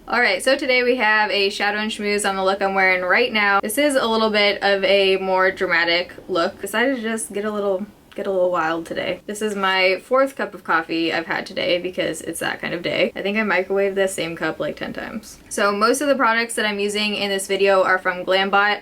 Alright, so today we have a shadow and schmooze on the look I'm wearing right now. This is a little bit of a more dramatic look. Decided to just get a little wild today. This is my 4th cup of coffee I've had today because it's that kind of day. I think I microwaved this same cup like 10 times. So most of the products that I'm using in this video are from Glambot.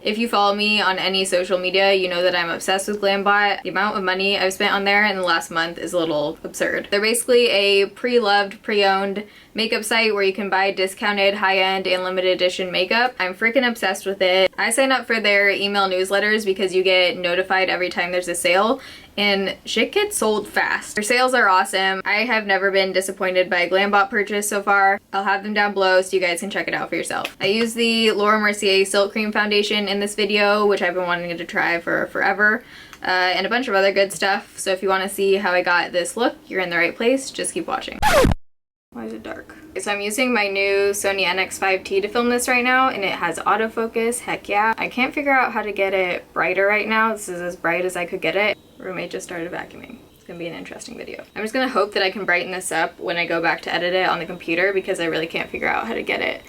If you follow me on any social media, you know that I'm obsessed with Glambot. The amount of money I've spent on there in the last month is a little absurd. They're basically a pre-loved, pre-owned makeup site where you can buy discounted, high-end, and limited edition makeup. I'm freaking obsessed with it. I sign up for their email newsletters because you get notified every time there's a sale, and shit gets sold fast. Their sales are awesome. I have never been disappointed by a Glambot purchase so far. I'll have them down below so you guys can check it out for yourself. I use the Laura Mercier Silk Cream Foundation in this video, which I've been wanting to try for forever, and a bunch of other good stuff. So if you want to see how I got this look, you're in the right place. Just keep watching. Why is it dark? Okay, so I'm using my new Sony NX5T to film this right now, and it has autofocus. Heck yeah. I can't figure out how to get it brighter right now. This is as bright as I could get it. Roommate just started vacuuming. It's gonna be an interesting video. I'm just gonna hope that I can brighten this up when I go back to edit it on the computer because I really can't figure out how to get it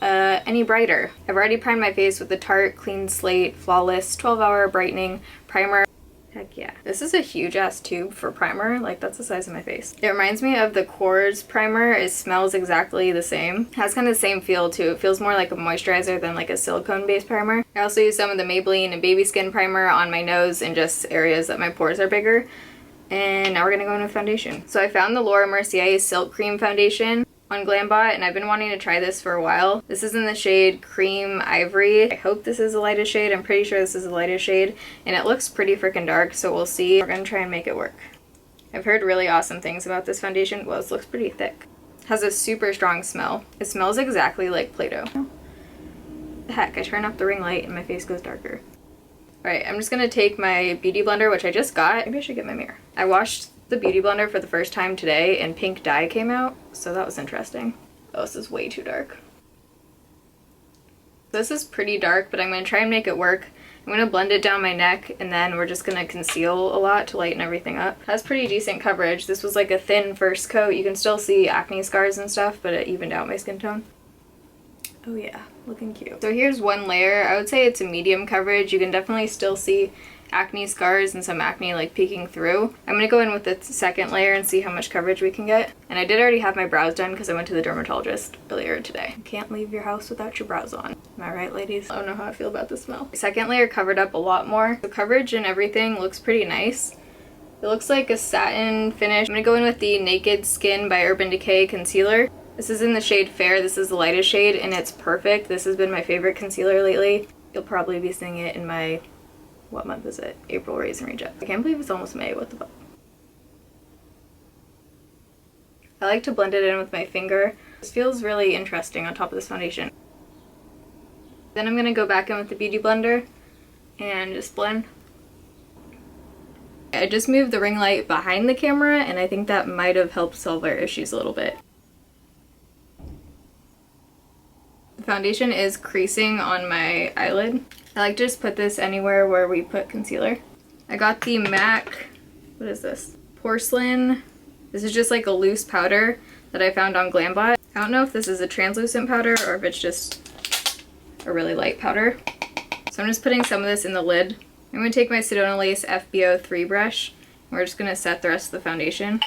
any brighter. I've already primed my face with the Tarte Clean Slate Flawless 12-hour brightening primer. Heck yeah. This is a huge ass tube for primer. Like, that's the size of my face. It reminds me of the Kors primer. It smells exactly the same. It has kind of the same feel too. It feels more like a moisturizer than like a silicone based primer. I also use some of the Maybelline and Baby Skin primer on my nose in just areas that my pores are bigger. And now we're gonna go in with foundation. So I found the Laura Mercier Silk Cream Foundation on Glambot, and I've been wanting to try this for a while. This is in the shade Cream Ivory. I hope this is the lightest shade. I'm pretty sure this is the lightest shade, and it looks pretty freaking dark, so we'll see. We're gonna try and make it work. I've heard really awesome things about this foundation. Well, this looks pretty thick. It has a super strong smell. It smells exactly like Play-Doh. Heck, I turn up the ring light and my face goes darker. Alright, I'm just gonna take my beauty blender, which I just got. Maybe I should get my mirror. I washed the beauty blender for the first time today and pink dye came out, so that was interesting. Oh, this is way too dark. This is pretty dark, but I'm going to try and make it work. I'm going to blend it down my neck, and then we're just going to conceal a lot to lighten everything up. It has pretty decent coverage. This was like a thin first coat. You can still see acne scars and stuff, but it evened out my skin tone. Oh yeah, looking cute. So here's one layer. I would say it's a medium coverage. You can definitely still see acne scars and some acne like peeking through. I'm gonna go in with the second layer and see how much coverage we can get. And I did already have my brows done because I went to the dermatologist earlier today. You can't leave your house without your brows on. Am I right, ladies? I don't know how I feel about the smell. The second layer covered up a lot more. The coverage and everything looks pretty nice. It looks like a satin finish. I'm gonna go in with the Naked Skin by Urban Decay concealer. This is in the shade Fair. This is the lightest shade and it's perfect. This has been my favorite concealer lately. You'll probably be seeing it in my, what month is it? April Raisin Reject. I can't believe it's almost May. What the fuck? I like to blend it in with my finger. This feels really interesting on top of this foundation. Then I'm going to go back in with the Beauty Blender and just blend. I just moved the ring light behind the camera and I think that might have helped solve our issues a little bit. The foundation is creasing on my eyelid. I like to just put this anywhere where we put concealer. I got the MAC, what is this? Porcelain. This is just like a loose powder that I found on Glambot. I don't know if this is a translucent powder or if it's just a really light powder. So I'm just putting some of this in the lid. I'm going to take my Sedona Lace FBO3 brush. And we're just going to set the rest of the foundation.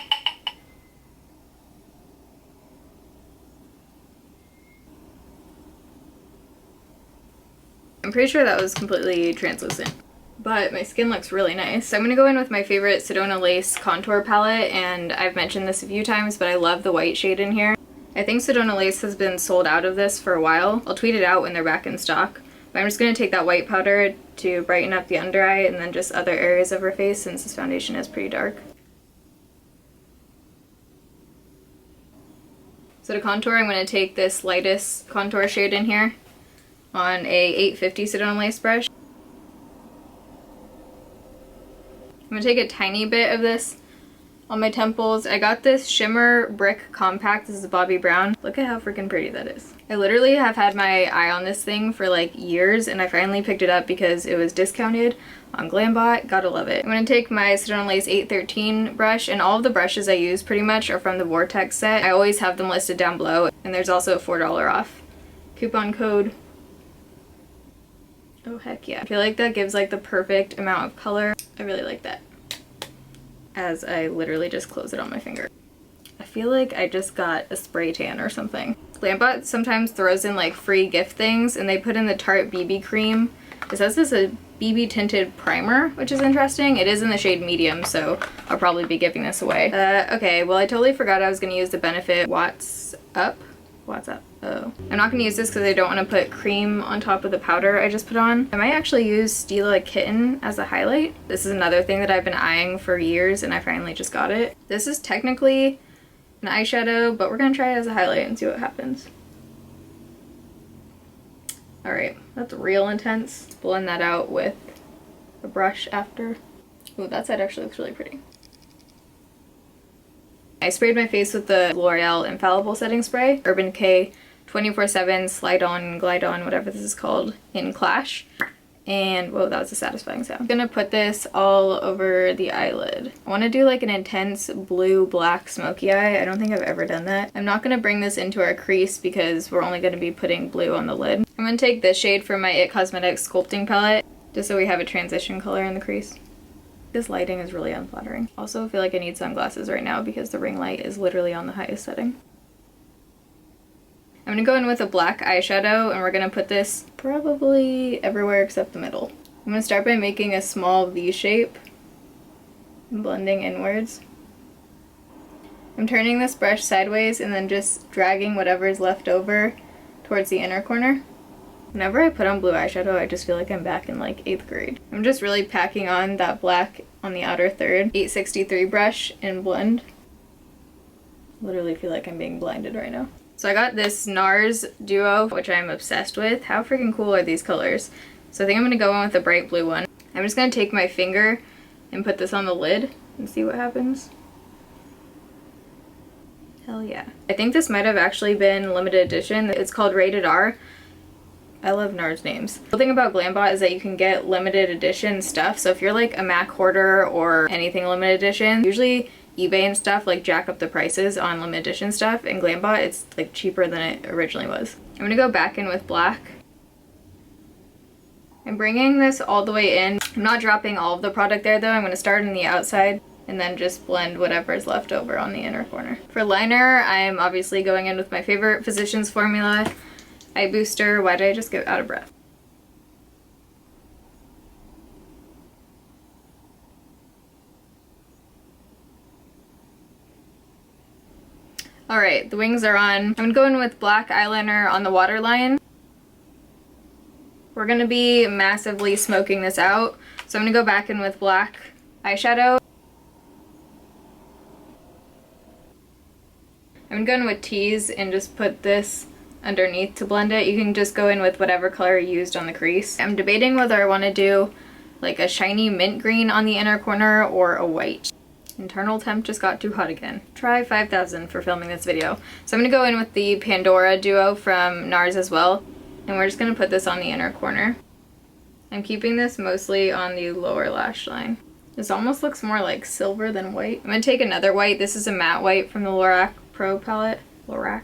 I'm pretty sure that was completely translucent, but my skin looks really nice. So I'm going to go in with my favorite Sedona Lace contour palette, and I've mentioned this a few times, but I love the white shade in here. I think Sedona Lace has been sold out of this for a while. I'll tweet it out when they're back in stock. But I'm just going to take that white powder to brighten up the under eye and then just other areas of her face since this foundation is pretty dark. So to contour, I'm going to take this lightest contour shade in here on a 850 Sedona Lace brush. I'm going to take a tiny bit of this on my temples. I got this Shimmer Brick Compact. This is Bobbi Brown. Look at how freaking pretty that is. I literally have had my eye on this thing for like years, and I finally picked it up because it was discounted on Glambot. Gotta love it. I'm gonna take my Sedona Lace 813 brush, and all of the brushes I use pretty much are from the Vortex set. I always have them listed down below, and there's also a $4 off coupon code. Oh heck yeah. I feel like that gives like the perfect amount of color. I really like that. As I literally just close it on my finger. I feel like I just got a spray tan or something. Glambot sometimes throws in like free gift things, and they put in the Tarte BB cream. It says this is a BB tinted primer, which is interesting. It is in the shade medium, so I'll probably be giving this away. Okay, well I totally forgot I was gonna use the Benefit What's Up. What's up? Oh. I'm not gonna use this because I don't want to put cream on top of the powder I just put on. I might actually use Stila Kitten as a highlight. This is another thing that I've been eyeing for years, and I finally just got it. This is technically an eyeshadow, but we're gonna try it as a highlight and see what happens. Alright, that's real intense. Let's blend that out with a brush after. Ooh, that side actually looks really pretty. I sprayed my face with the L'Oreal Infallible Setting Spray, Urban Decay 24/7 Slide On, Glide On, whatever this is called, in Clash. And whoa, that was a satisfying sound. I'm gonna put this all over the eyelid. I want to do like an intense blue-black smoky eye. I don't think I've ever done that. I'm not gonna bring this into our crease because we're only gonna be putting blue on the lid. I'm gonna take this shade from my IT Cosmetics sculpting palette, just so we have a transition color in the crease. This lighting is really unflattering. Also, I feel like I need sunglasses right now because the ring light is literally on the highest setting. I'm gonna go in with a black eyeshadow, and we're gonna put this probably everywhere except the middle. I'm gonna start by making a small V shape and blending inwards. I'm turning this brush sideways and then just dragging whatever is left over towards the inner corner. Whenever I put on blue eyeshadow, I just feel like I'm back in like 8th grade. I'm just really packing on that black on the outer third. 863 brush and blend. Literally feel like I'm being blinded right now. So I got this NARS duo, which I'm obsessed with. How freaking cool are these colors? So I think I'm gonna go in with a bright blue one. I'm just gonna take my finger and put this on the lid and see what happens. Hell yeah. I think this might have actually been limited edition. It's called Rated R. I love NARS names. The thing about Glambot is that you can get limited edition stuff. So if you're like a MAC hoarder or anything limited edition, usually eBay and stuff like jack up the prices on limited edition stuff. In Glambot, it's like cheaper than it originally was. I'm gonna go back in with black. I'm bringing this all the way in. I'm not dropping all of the product there though. I'm gonna start on the outside and then just blend whatever is left over on the inner corner. For liner, I'm obviously going in with my favorite Physicians formula, Eye Booster. Why did I just get out of breath? Alright, the wings are on. I'm gonna go in with black eyeliner on the waterline. We're gonna be massively smoking this out. So I'm gonna go back in with black eyeshadow. I'm gonna go in with Tease and just put this underneath to blend it. You can just go in with whatever color you used on the crease. I'm debating whether I want to do like a shiny mint green on the inner corner or a white. Internal temp just got too hot again. Try 5,000 for filming this video. So I'm gonna go in with the Pandora duo from NARS as well, and we're just gonna put this on the inner corner. I'm keeping this mostly on the lower lash line. This almost looks more like silver than white. I'm gonna take another white. This is a matte white from the Lorac Pro palette. Lorac.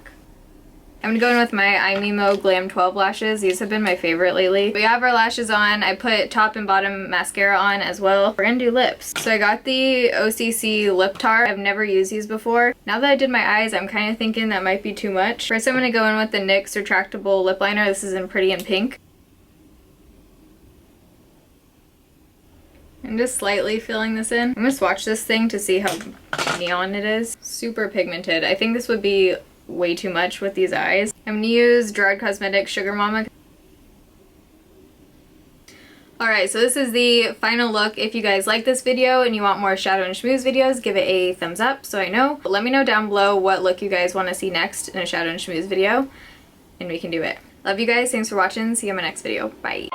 I'm gonna go in with my iMovie Glam 12 lashes. These have been my favorite lately. We have our lashes on. I put top and bottom mascara on as well. We're gonna do lips. So I got the OCC Lip Tar. I've never used these before. Now that I did my eyes, I'm kind of thinking that might be too much. First, I'm gonna go in with the NYX Retractable Lip Liner. This is in Pretty in Pink. I'm just slightly filling this in. I'm gonna swatch this thing to see how neon it is. Super pigmented. I think this would be way too much with these eyes. I'm gonna use Gerard Cosmetics Sugar Mama. Alright, so this is the final look. If you guys like this video and you want more shadow and schmooze videos, give it a thumbs up so I know. But let me know down below what look you guys want to see next in a shadow and schmooze video, and we can do it. Love you guys. Thanks for watching. See you in my next video. Bye.